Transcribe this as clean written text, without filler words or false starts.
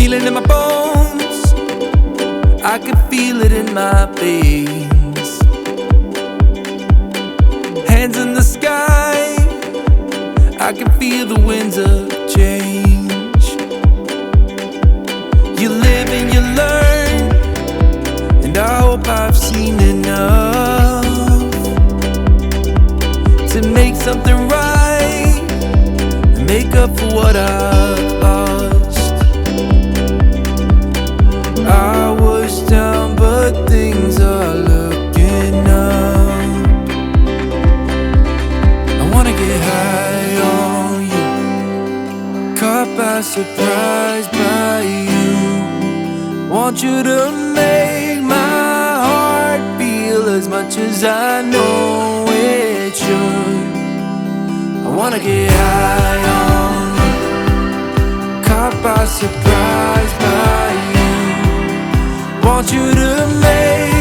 feeling in my bones, I can feel it in my veins. Hands in the sky, I can feel the winds of change. You live and you learn, and I hope I've seen enough to make something right and make up for what I've lost. I was down, but things are looking up. I wanna get high on you, caught by surprise by you. Want you to make my heart feel as much as I know it should. I wanna get high on you, caught by surprise by you. Want you to make